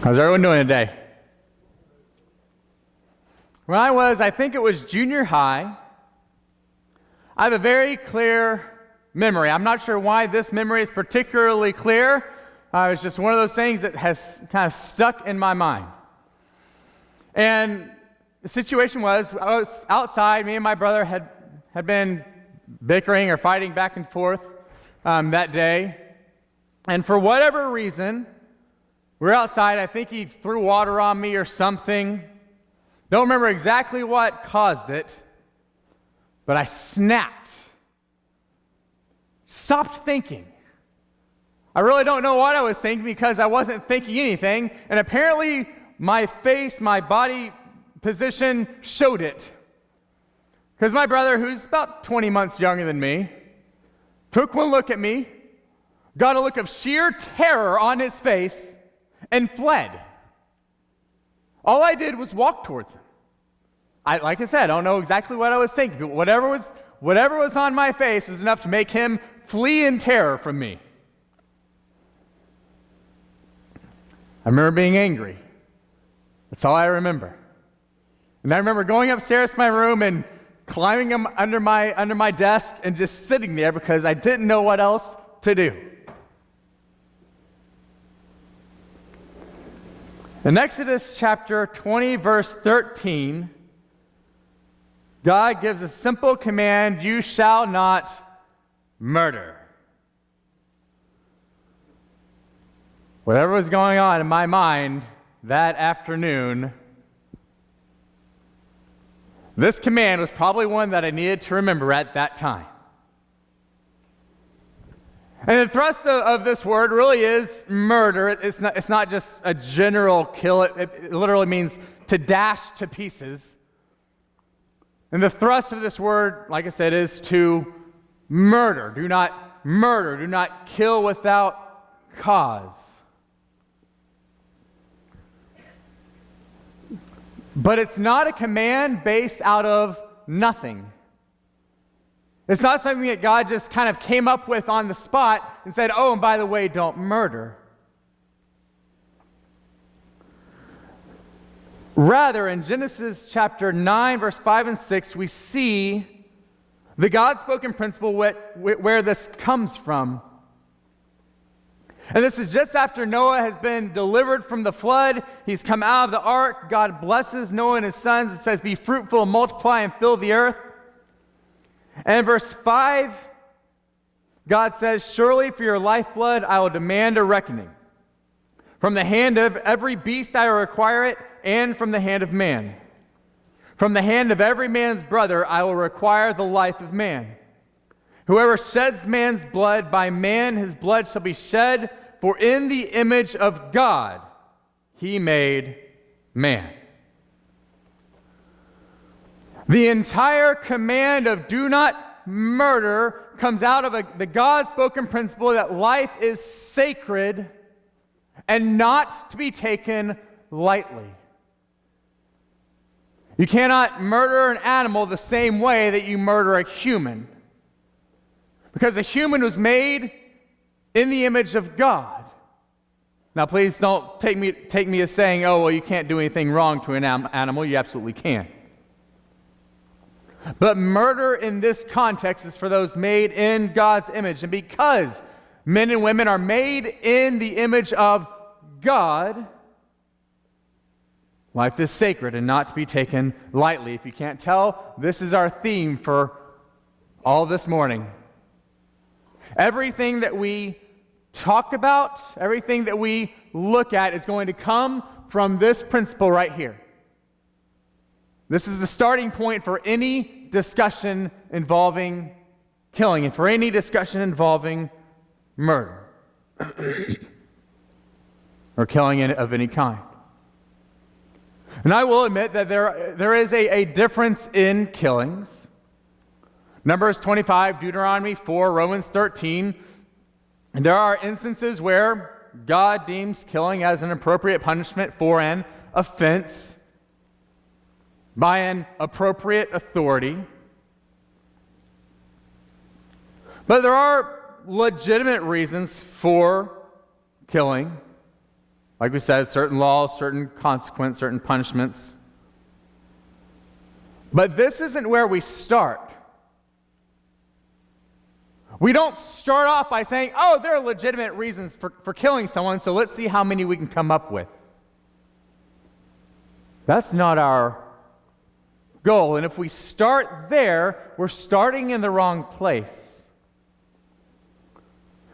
How's everyone doing today? When I think it was junior high, I have a very clear memory. I'm not sure why this memory is particularly clear. It's just one of those things that has kind of stuck in my mind. And the situation was, I was outside. Me and my brother had been bickering or fighting back and forth that day. And for whatever reason, we were outside. I think he threw water on me or something. Don't remember exactly what caused it, but I snapped. Stopped thinking. I really don't know what I was thinking because I wasn't thinking anything, and apparently my face, my body position showed it. Because my brother, who's about 20 months younger than me, took one look at me, got a look of sheer terror on his face, and fled. All I did was walk towards him. Like I said, I don't know exactly what I was thinking, but whatever was on my face was enough to make him flee in terror from me. I remember being angry. That's all I remember. And I remember going upstairs to my room and climbing under my desk and just sitting there because I didn't know what else to do. In Exodus chapter 20, verse 13, God gives a simple command: you shall not murder. Whatever was going on in my mind that afternoon, this command was probably one that I needed to remember at that time. And the thrust of this word really is murder. It's not just a general kill. It literally means to dash to pieces. And the thrust of this word, like I said, is to murder. Do not murder. Do not kill without cause. But it's not a command based out of nothing. It's not something that God just kind of came up with on the spot and said, oh, and by the way, don't murder. Rather, in Genesis chapter 9, verse 5 and 6, we see the God-spoken principle where this comes from. And this is just after Noah has been delivered from the flood. He's come out of the ark. God blesses Noah and his sons. It says, be fruitful, multiply, and fill the earth. And in verse 5, God says, surely for your lifeblood I will demand a reckoning. From the hand of every beast I will require it, and from the hand of man. From the hand of every man's brother I will require the life of man. Whoever sheds man's blood, by man his blood shall be shed, for in the image of God he made man. The entire command of do not murder comes out of the God-spoken principle that life is sacred and not to be taken lightly. You cannot murder an animal the same way that you murder a human, because a human was made in the image of God. Now, please don't take me as saying, oh, well, you can't do anything wrong to an animal. You absolutely can. But murder in this context is for those made in God's image. And because men and women are made in the image of God, life is sacred and not to be taken lightly. If you can't tell, this is our theme for all this morning. Everything that we talk about, everything that we look at is going to come from this principle right here. This is the starting point for any discussion involving killing and for any discussion involving murder or killing of any kind. And I will admit that there is a difference in killings. Numbers 25, Deuteronomy 4, Romans 13. And there are instances where God deems killing as an appropriate punishment for an offense by an appropriate authority. But there are legitimate reasons for killing. Like we said, certain laws, certain consequences, certain punishments. But this isn't where we start. We don't start off by saying, oh, there are legitimate reasons for killing someone, so let's see how many we can come up with. That's not our goal. And if we start there, we're starting in the wrong place.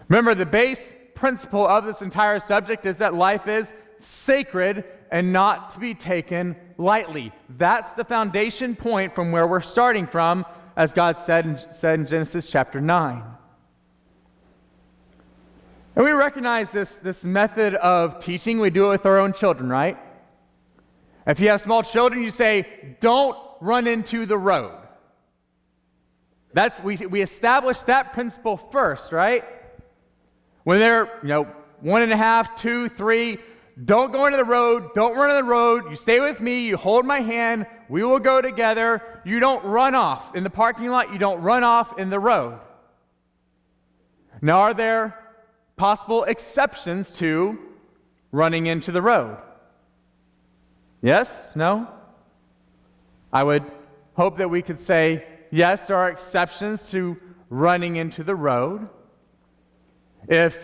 Remember, the base principle of this entire subject is that life is sacred and not to be taken lightly. That's the foundation point from where we're starting from, as God said in Genesis chapter 9. And we recognize this method of teaching. We do it with our own children, right? If you have small children, you say, don't run into the road. We establish that principle first, right? When they're 1.5, 2, 3, don't go into the road, don't run on the road, you stay with me, you hold my hand, we will go together. You don't run off in the parking lot, you don't run off in the road. Now, are there possible exceptions to running into the road? Yes? No? I would hope that we could say, yes, there are exceptions to running into the road. If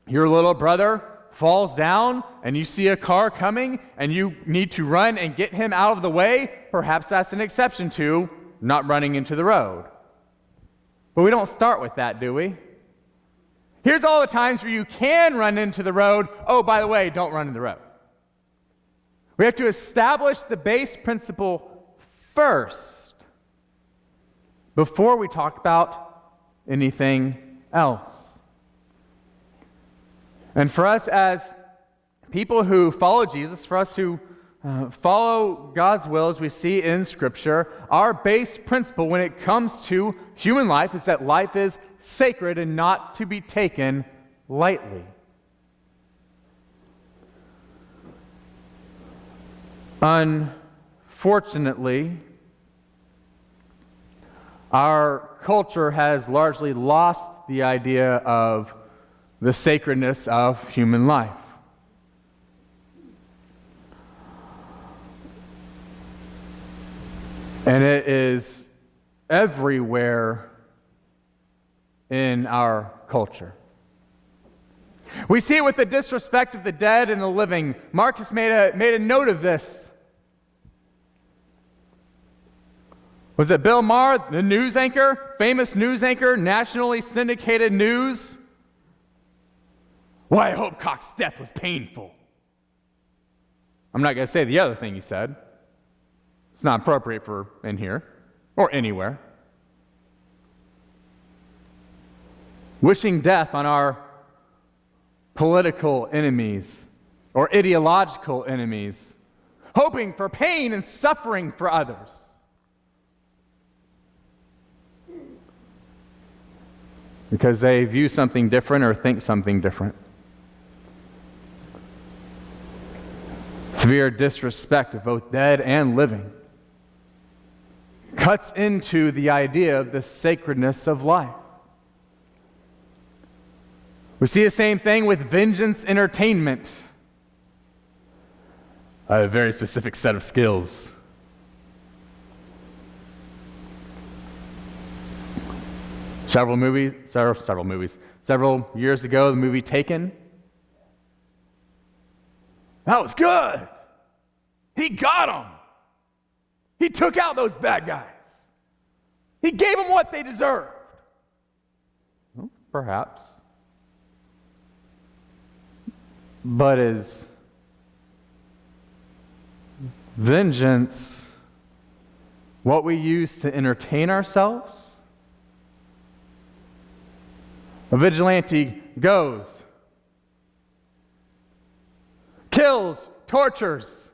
your little brother falls down and you see a car coming and you need to run and get him out of the way, perhaps that's an exception to not running into the road. But we don't start with that, do we? Here's all the times where you can run into the road. Oh, by the way, don't run in the road. We have to establish the base principle first before we talk about anything else. And for us as people who follow Jesus, for us who follow God's will as we see in Scripture, our base principle when it comes to human life is that life is sacred and not to be taken lightly. Unfortunately, our culture has largely lost the idea of the sacredness of human life. And it is everywhere in our culture. We see it with the disrespect of the dead and the living. Marcus made a note of this. Was it Bill Maher, the news anchor, famous news anchor, nationally syndicated news? Well, I hope Cox's death was painful. I'm not going to say the other thing he said. It's not appropriate for in here or anywhere. Wishing death on our political enemies or ideological enemies, hoping for pain and suffering for others. Because they view something different or think something different. Severe disrespect of both dead and living cuts into the idea of the sacredness of life. We see the same thing with Vengeance Entertainment. A very specific set of skills. Several years ago, the movie Taken. That was good. He got them. He took out those bad guys. He gave them what they deserved. Well, perhaps. But is vengeance what we use to entertain ourselves? A vigilante goes, kills, tortures,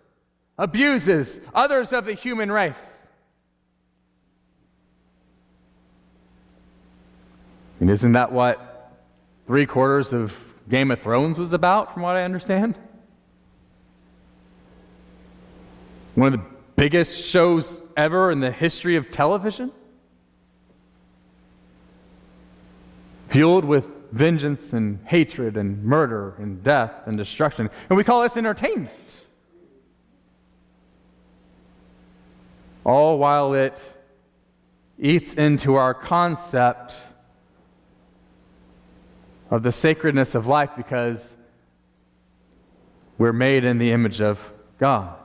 abuses others of the human race. And isn't that what 3/4 of Game of Thrones was about, from what I understand? One of the biggest shows ever in the history of television? Fueled with vengeance and hatred and murder and death and destruction. And we call this entertainment. All while it eats into our concept of the sacredness of life because we're made in the image of God.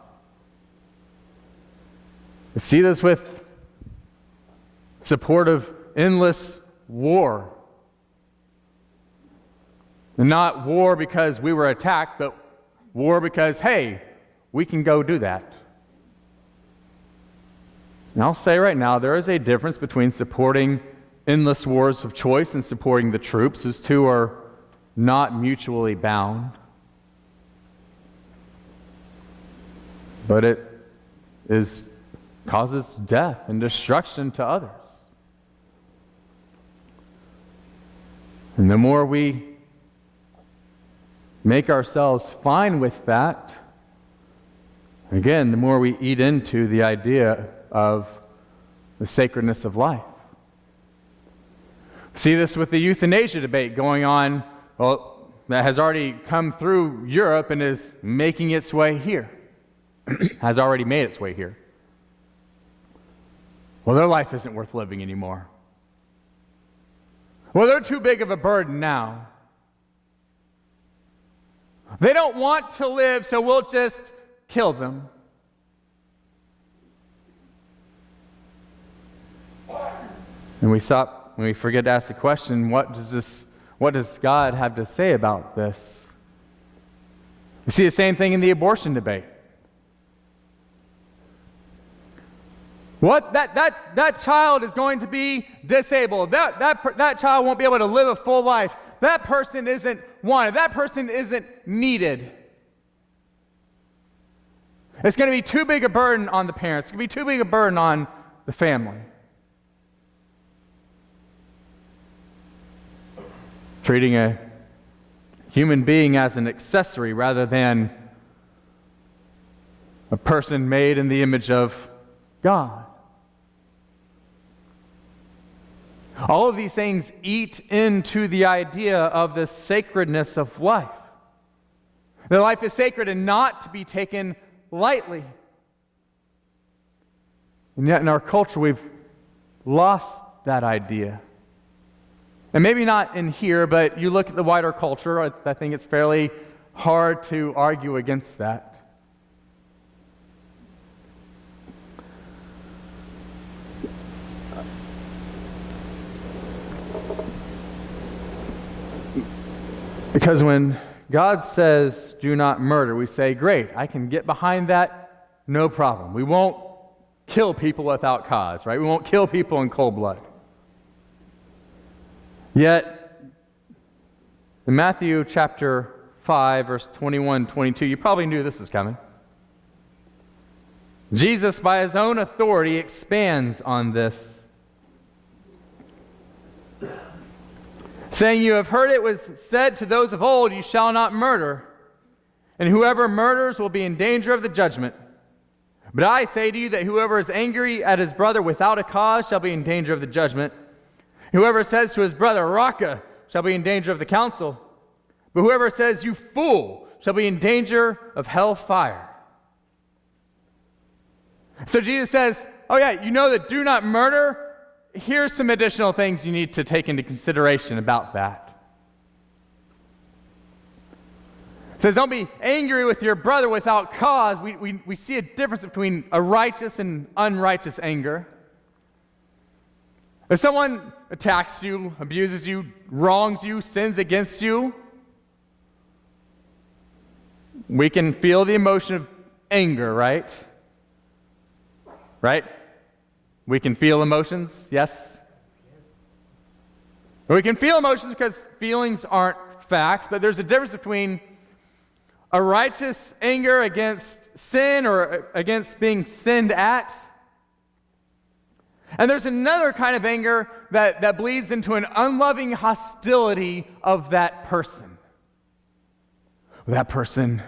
We see this with support of endless war. And not war because we were attacked, but war because, hey, we can go do that. And I'll say right now, there is a difference between supporting endless wars of choice and supporting the troops. Those two are not mutually bound. But it causes death and destruction to others. And the more we make ourselves fine with that, again, the more we eat into the idea of the sacredness of life. See this with the euthanasia debate going on, well, that has already come through Europe and is making its way here. Has already made its way here. Well, their life isn't worth living anymore. Well, they're too big of a burden now. They don't want to live, so we'll just kill them. And we forget to ask the question, what does God have to say about this? We see the same thing in the abortion debate. What? That child is going to be disabled. That child won't be able to live a full life. That person isn't wanted. That person isn't needed. It's going to be too big a burden on the parents. It's going to be too big a burden on the family. Treating a human being as an accessory rather than a person made in the image of God. All of these things eat into the idea of the sacredness of life. That life is sacred and not to be taken lightly. And yet in our culture we've lost that idea. And maybe not in here, but you look at the wider culture, I think it's fairly hard to argue against that. Because when God says, do not murder, we say, great, I can get behind that, no problem. We won't kill people without cause, right? We won't kill people in cold blood. Yet, in Matthew chapter 5, verse 21, 22, you probably knew this was coming. Jesus, by his own authority, expands on this, saying, you have heard it was said to those of old, you shall not murder, and whoever murders will be in danger of the judgment. But I say to you that whoever is angry at his brother without a cause shall be in danger of the judgment. Whoever says to his brother, Raca, shall be in danger of the council. But whoever says, you fool, shall be in danger of hell fire. So Jesus says, oh yeah, you know that do not murder? Here's some additional things you need to take into consideration about that. It says, don't be angry with your brother without cause. We see a difference between a righteous and unrighteous anger. If someone attacks you, abuses you, wrongs you, sins against you, we can feel the emotion of anger, right? Right? We can feel emotions, yes? We can feel emotions because feelings aren't facts, but there's a difference between a righteous anger against sin or against being sinned at. And there's another kind of anger that bleeds into an unloving hostility of that person. That person,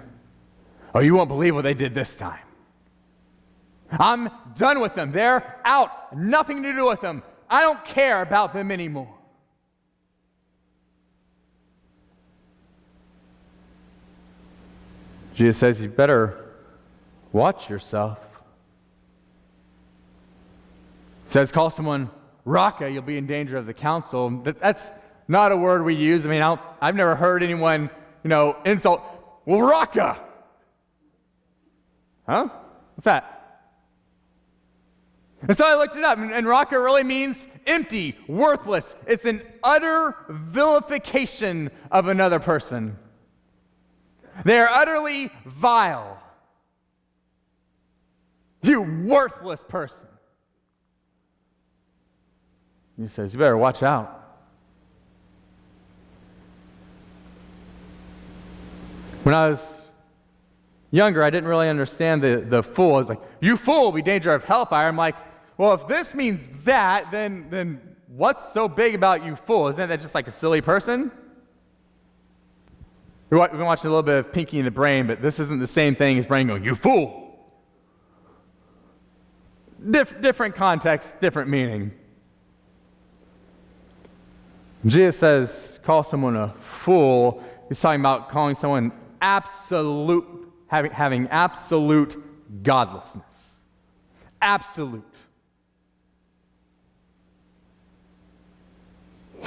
oh, you won't believe what they did this time. I'm done with them. They're out. Nothing to do with them. I don't care about them anymore. Jesus says you better watch yourself. He says, call someone Raka, you'll be in danger of the council. That's not a word we use. I mean, I've never heard anyone, insult, well, Raka. Huh? What's that? And so I looked it up, and Raka really means empty, worthless. It's an utter vilification of another person. They are utterly vile. You worthless person. He says, you better watch out. When I was younger, I didn't really understand the fool. I was like, you fool, will be danger of hellfire. I'm like, well, if this means that, then what's so big about you fool? Isn't that just like a silly person? We've been watching a little bit of Pinky and the Brain, but this isn't the same thing as Brain going, you fool. Different context, different meaning. Jesus says, call someone a fool. He's talking about calling someone absolute, having absolute godlessness. Absolute.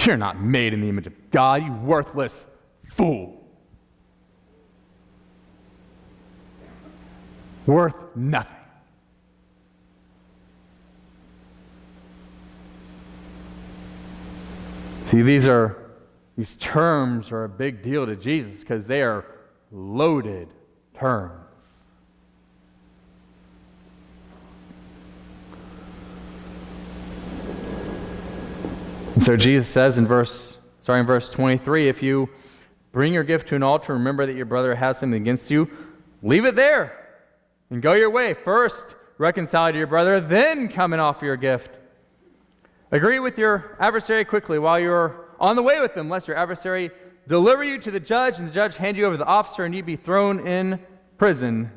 You're not made in the image of God, you worthless fool. Worth nothing. See, these terms are a big deal to Jesus because they are loaded terms. And so Jesus says in verse 23, if you bring your gift to an altar, remember that your brother has something against you, leave it there and go your way. First, reconcile to your brother, then come and offer your gift. Agree with your adversary quickly while you're on the way with them, lest your adversary deliver you to the judge, and the judge hand you over to the officer, and you be thrown in prison.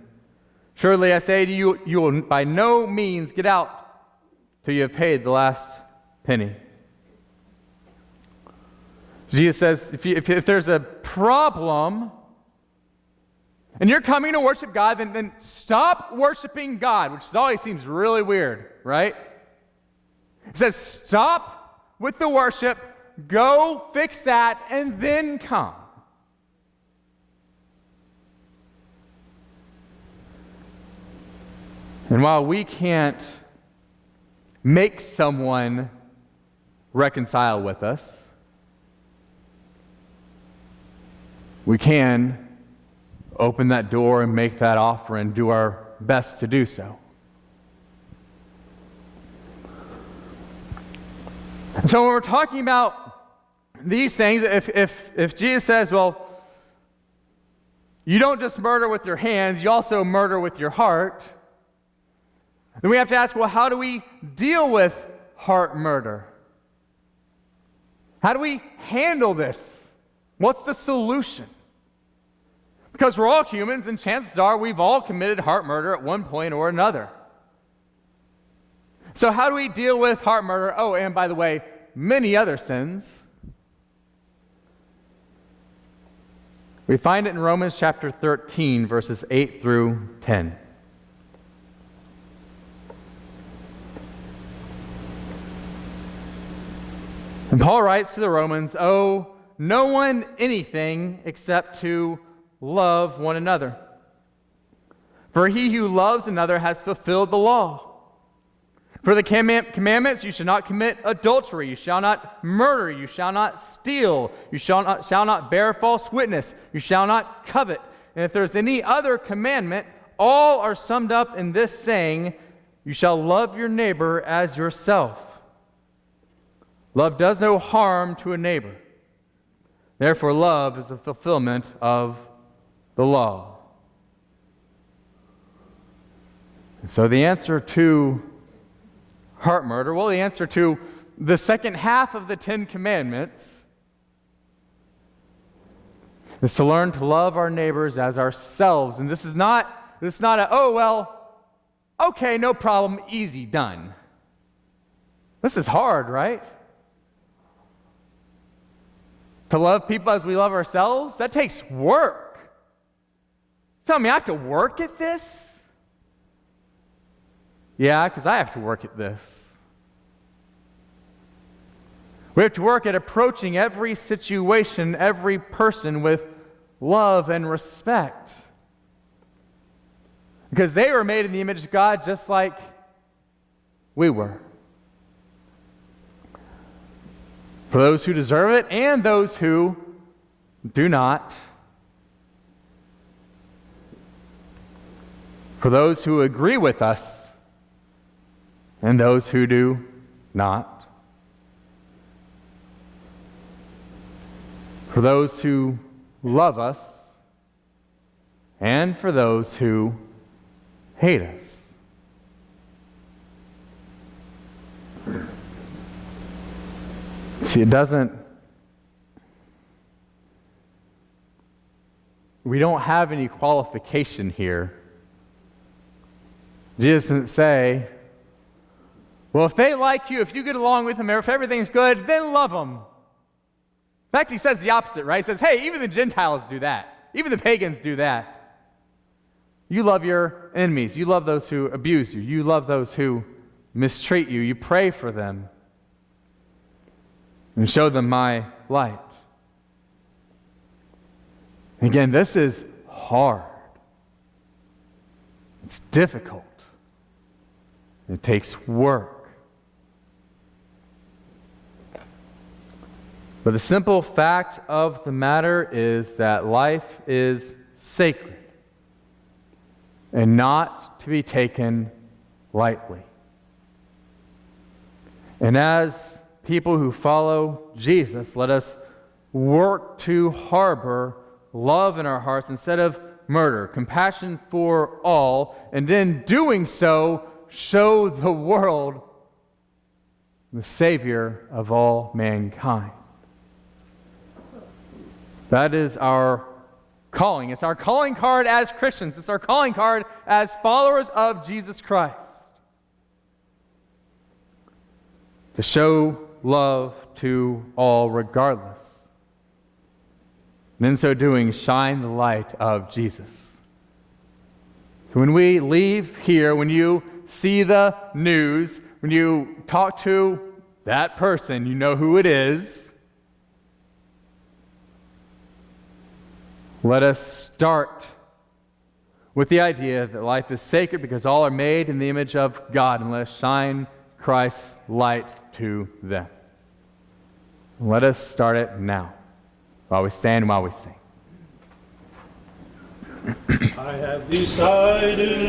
Surely I say to you, you will by no means get out till you have paid the last penny. Jesus says, if there's a problem, and you're coming to worship God, then stop worshiping God, which always seems really weird, right? It says, stop with the worship, go fix that, and then come. And while we can't make someone reconcile with us, we can open that door and make that offer and do our best to do so. So when we're talking about these things, if Jesus says, well, you don't just murder with your hands, you also murder with your heart, then we have to ask, well, how do we deal with heart murder? How do we handle this? What's the solution? Because we're all humans, and chances are we've all committed heart murder at one point or another. So how do we deal with heart murder? Oh, and by the way, many other sins. We find it in Romans chapter 13, verses 8 through 10. And Paul writes to the Romans, owe no one anything except to love one another. For he who loves another has fulfilled the law. For the commandments, you shall not commit adultery, you shall not murder, you shall not steal, you shall not bear false witness, you shall not covet. And if there's any other commandment, all are summed up in this saying, you shall love your neighbor as yourself. Love does no harm to a neighbor. Therefore, love is the fulfillment of the law. And so the answer to heart murder, well, the answer to the second half of the Ten Commandments is to learn to love our neighbors as ourselves. And this is not a, oh, well, okay, no problem, easy, done. This is hard, right? To love people as we love ourselves, that takes work. Tell me I have to work at this? Yeah, because I have to work at this. We have to work at approaching every situation, every person with love and respect. Because they were made in the image of God just like we were. For those who deserve it and those who do not. For those who agree with us and those who do not. For those who love us and for those who hate us. See, we don't have any qualification here. Jesus didn't say, well, if they like you, if you get along with them, if everything's good, then love them. In fact, he says the opposite, right? He says, hey, even the Gentiles do that. Even the pagans do that. You love your enemies. You love those who abuse you. You love those who mistreat you. You pray for them and show them my light. Again, this is hard. It's difficult. It takes work. But the simple fact of the matter is that life is sacred and not to be taken lightly. And as people who follow Jesus, let us work to harbor love in our hearts instead of murder, compassion for all, and in doing so, show the world the Savior of all mankind. That is our calling. It's our calling card as Christians. It's our calling card as followers of Jesus Christ. To show love to all regardless. And in so doing, shine the light of Jesus. So when we leave here, when you see the news, when you talk to that person, you know who it is. Let us start with the idea that life is sacred because all are made in the image of God, and let us shine Christ's light to them. Let us start it now, while we stand, while we sing. I have decided